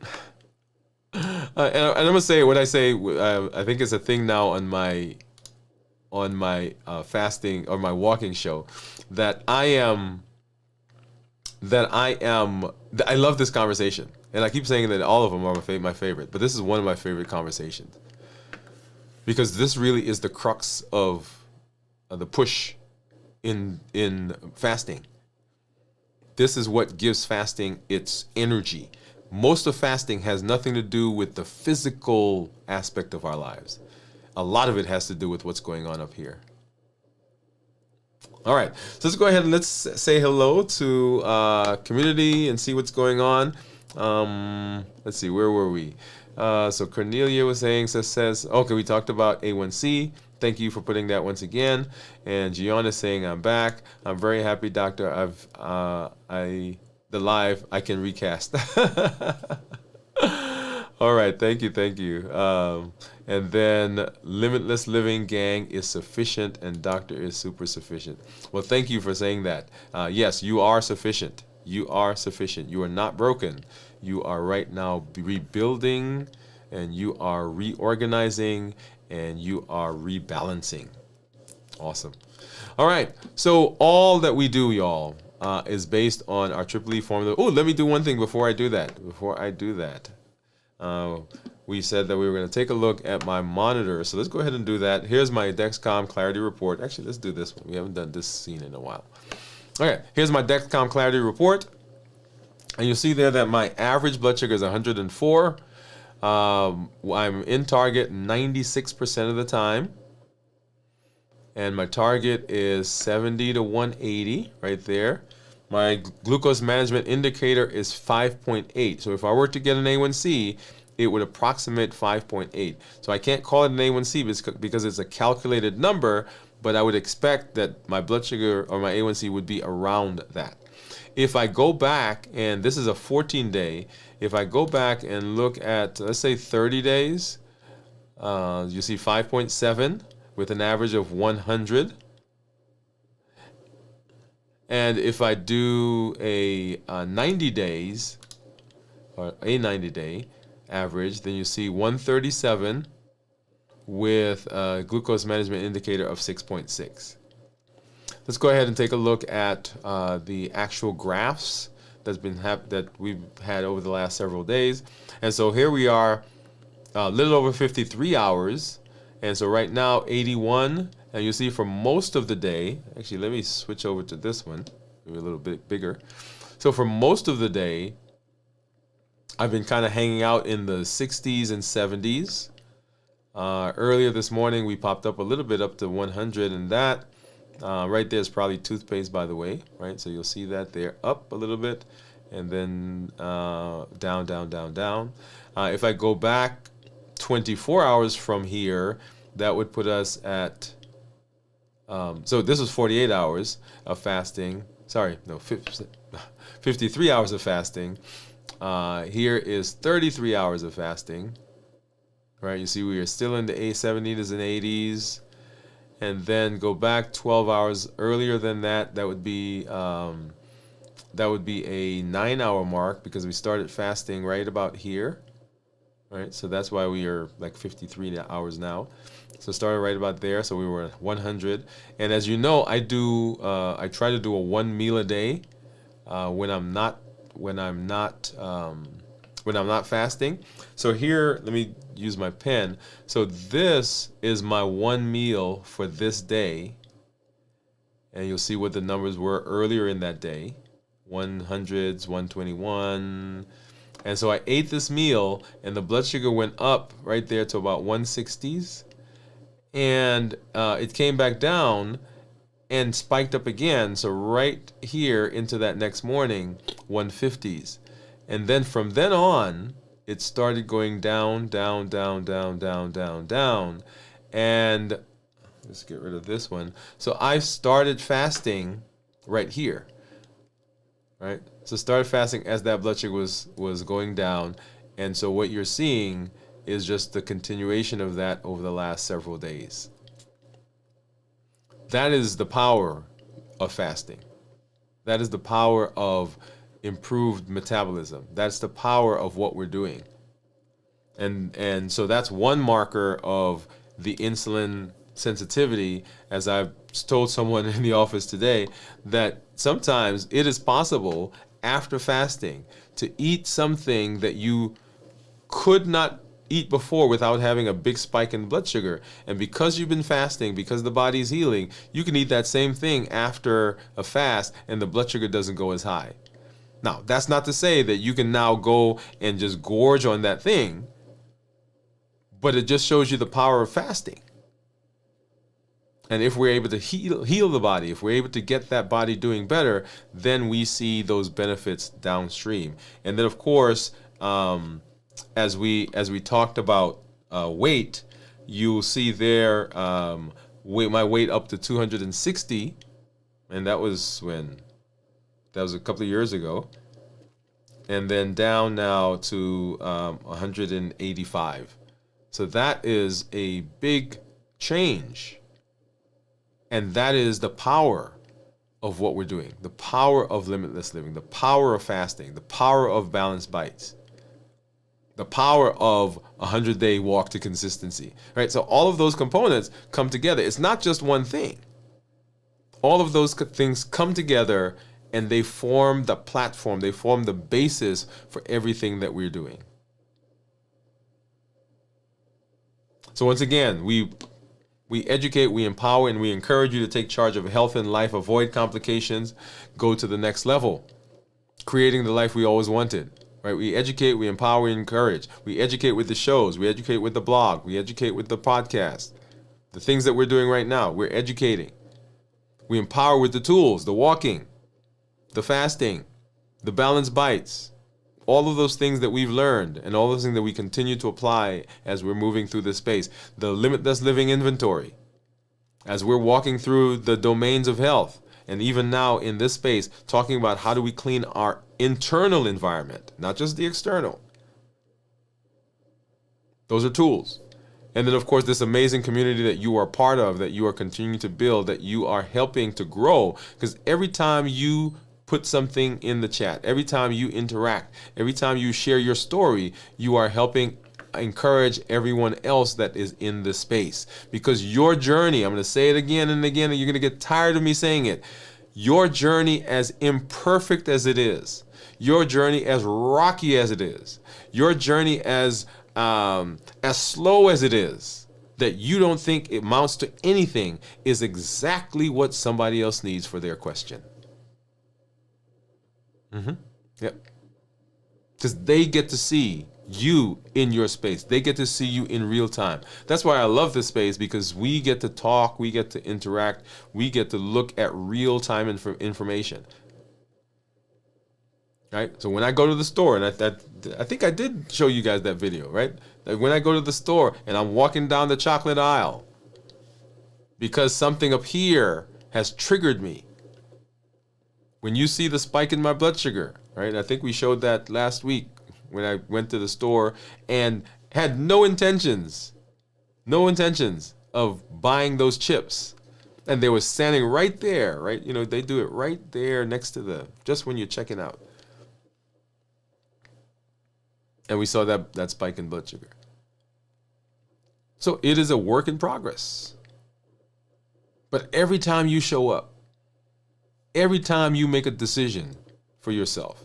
And I'm gonna say what I say. I think it's a thing now on my fasting or my walking show that I love this conversation, and I keep saying that all of them are my favorite, but this is one of my favorite conversations because this really is the crux of the push in fasting. This is what gives fasting its energy. Most of fasting has nothing to do with the physical aspect of our lives. A lot of it has to do with what's going on up here. All right, so let's go ahead and let's say hello to community and see what's going on. Let's see, where were we? So Cornelia was saying, says, okay, we talked about A1C. Thank you for putting that once again. And Gianna is saying, I'm back. I'm very happy, doctor. The live, I can recast. All right, thank you. And then Limitless Living Gang is sufficient and doctor is super sufficient. Well, thank you for saying that. Yes, you are sufficient. You are sufficient. You are not broken. You are right now rebuilding, and you are reorganizing, and you are rebalancing. Awesome. All right, so all that we do, y'all, is based on our triple E formula. Oh, let me do one thing before I do that. We said that we were going to take a look at my monitor. So let's go ahead and do that. Here's my Dexcom Clarity Report. Actually, let's do this one. We haven't done this scene in a while. Okay, here's my Dexcom Clarity Report. And you'll see there that my average blood sugar is 104. I'm in target 96% of the time. And my target is 70 to 180 right there. My glucose management indicator is 5.8. So if I were to get an A1C, it would approximate 5.8. So I can't call it an A1C because it's a calculated number, but I would expect that my blood sugar or my A1C would be around that. If I go back, and this is a 14-day, if I go back and look at, let's say 30 days, you see 5.7 with an average of 100. And if I do a 90 days, or a 90-day average, then you see 137 with a glucose management indicator of 6.6. Let's go ahead and take a look at the actual graphs that we've had over the last several days. And so here we are, a little over 53 hours. And so right now, 81. And you see for most of the day, actually, let me switch over to this one, maybe a little bit bigger. So for most of the day, I've been kind of hanging out in the 60s and 70s. Earlier this morning, we popped up a little bit up to 100, and that right there is probably toothpaste, by the way, right? So you'll see that there, up a little bit, and then down, down, down, down. If I go back 24 hours from here, that would put us at, so this was 48 hours of fasting. Sorry, no, 53 hours of fasting. Here is 33 hours of fasting. Right, you see we are still in the 70s and 80s. And then go back 12 hours earlier than that. That would be a 9-hour mark because we started fasting right about here. Right, so that's why we are like 53 hours now. So started right about there. So we were at 100. And as you know, I try to do a 1 meal a day when I'm not fasting. So here, let me use my pen. So this is my 1 meal for this day. And you'll see what the numbers were earlier in that day. 100s, 121. And so I ate this meal and the blood sugar went up right there to about 160s. And it came back down and spiked up again. So right here into that next morning, 150s. And then from then on, it started going down, down, down, down, down, down, down. And let's get rid of this one. So I started fasting right here, right? So started fasting as that blood sugar was going down. And so what you're seeing is just the continuation of that over the last several days. That is the power of fasting. That is the power of improved metabolism. That's the power of what we're doing. And so that's one marker of the insulin sensitivity, as I've told someone in the office today, that sometimes it is possible after fasting to eat something that you could not eat before without having a big spike in blood sugar. And because you've been fasting, because the body is healing, you can eat that same thing after a fast and the blood sugar doesn't go as high. Now, that's not to say that you can now go and just gorge on that thing, but it just shows you the power of fasting. And if we're able to heal the body, if we're able to get that body doing better, then we see those benefits downstream. And then, of course, as we talked about weight, you'll see there my weight up to 260, and that was when? That was a couple of years ago. And then down now to 185. So that is a big change. And that is the power of what we're doing, the power of limitless living, the power of fasting, the power of balanced bites, the power of 100-day walk to consistency, right? So all of those components come together. It's not just one thing. All of those things come together and they form the platform, they form the basis for everything that we're doing. So once again, we educate, we empower, and we encourage you to take charge of health and life, avoid complications, go to the next level, creating the life we always wanted, right? We educate, we empower, we encourage. We educate with the shows, we educate with the blog, we educate with the podcast. The things that we're doing right now, we're educating. We empower with the tools, the walking, the fasting, the balanced bites, all of those things that we've learned and all those things that we continue to apply as we're moving through this space. The limitless living inventory, as we're walking through the domains of health, and even now in this space, talking about how do we clean our internal environment, not just the external. Those are tools. And then, of course, this amazing community that you are part of, that you are continuing to build, that you are helping to grow. Because every time you put something in the chat, every time you interact, every time you share your story, you are helping encourage everyone else that is in this space. Because your journey, I'm going to say it again and again, and you're going to get tired of me saying it, your journey, as imperfect as it is, your journey as rocky as it is, your journey as slow as it is, that you don't think it amounts to anything, is exactly what somebody else needs for their question. Yep. Because they get to see you in your space. They get to see you in real time. That's why I love this space, because we get to talk, we get to interact, we get to look at real time information. Right? So when I go to the store, and I think I did show you guys that video, right? Like when I go to the store and I'm walking down the chocolate aisle because something up here has triggered me. When you see the spike in my blood sugar, right? I think we showed that last week when I went to the store and had no intentions of buying those chips. And they were standing right there, right? You know, they do it right there next to just when you're checking out. And we saw that spike in blood sugar. So it is a work in progress. But every time you show up, every time you make a decision for yourself,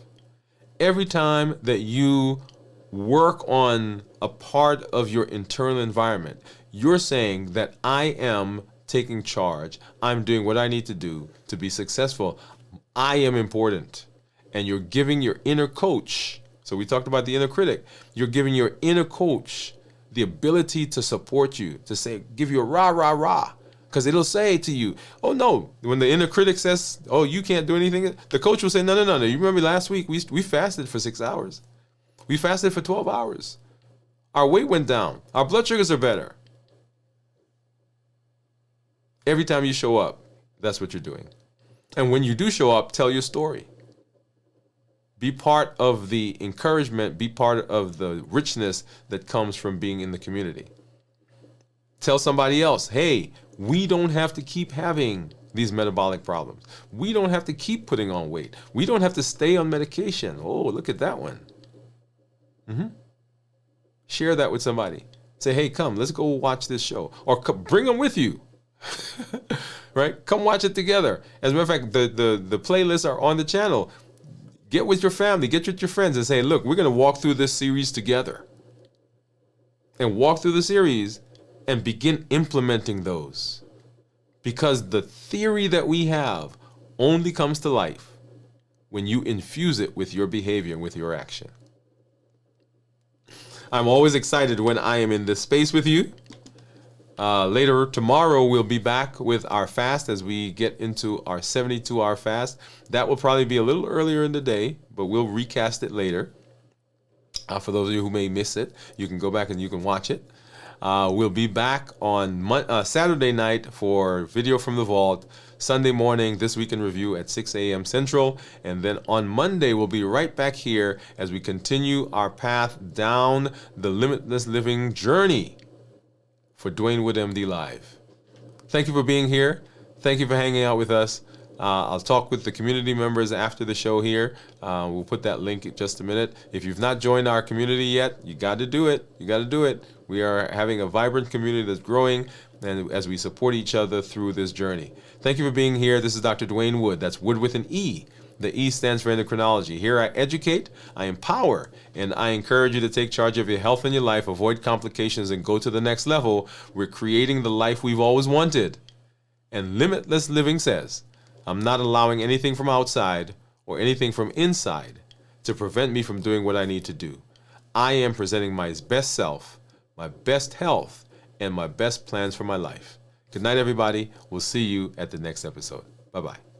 every time that you work on a part of your internal environment, you're saying that I am taking charge. I'm doing what I need to do to be successful. I am important. And you're giving your inner coach, so we talked about the inner critic, you're giving your inner coach the ability to support you, to say, give you a rah, rah, rah. Because it'll say to you, oh no, when the inner critic says, oh, you can't do anything, the coach will say, no. You remember last week, we fasted for 6 hours. We fasted for 12 hours. Our weight went down. Our blood sugars are better. Every time you show up, that's what you're doing. And when you do show up, tell your story. Be part of the encouragement, be part of the richness that comes from being in the community. Tell somebody else, hey, We don't have to keep having these metabolic problems. We don't have to keep putting on weight. We don't have to stay on medication. Oh, look at that one. Share that with somebody. Say, hey, come, let's go watch this show. Or bring them with you. Right? Come watch it together. As a matter of fact, the playlists are on the channel. Get with your family, get with your friends and say, look, we're going to walk through this series together. And walk through the series and begin implementing those. Because the theory that we have only comes to life when you infuse it with your behavior and with your action. I'm always excited when I am in this space with you. Later tomorrow, we'll be back with our fast as we get into our 72-hour fast. That will probably be a little earlier in the day, but we'll recast it later. For those of you who may miss it, you can go back and you can watch it. We'll be back on Saturday night for Video from the Vault. Sunday morning, This Week in Review at 6 a.m. Central. And then on Monday, we'll be right back here as we continue our path down the limitless living journey for Dwain Woode MD Live. Thank you for being here. Thank you for hanging out with us. I'll talk with the community members after the show here. We'll put that link in just a minute. If you've not joined our community yet, you got to do it. You got to do it. We are having a vibrant community that's growing, and as we support each other through this journey. Thank you for being here. This is Dr. Dwain Woode. That's Wood with an E. The E stands for endocrinology. Here I educate, I empower, and I encourage you to take charge of your health and your life, avoid complications, and go to the next level. We're creating the life we've always wanted. And Limitless Living says, I'm not allowing anything from outside or anything from inside to prevent me from doing what I need to do. I am presenting my best self, my best health, and my best plans for my life. Good night, everybody. We'll see you at the next episode. Bye-bye.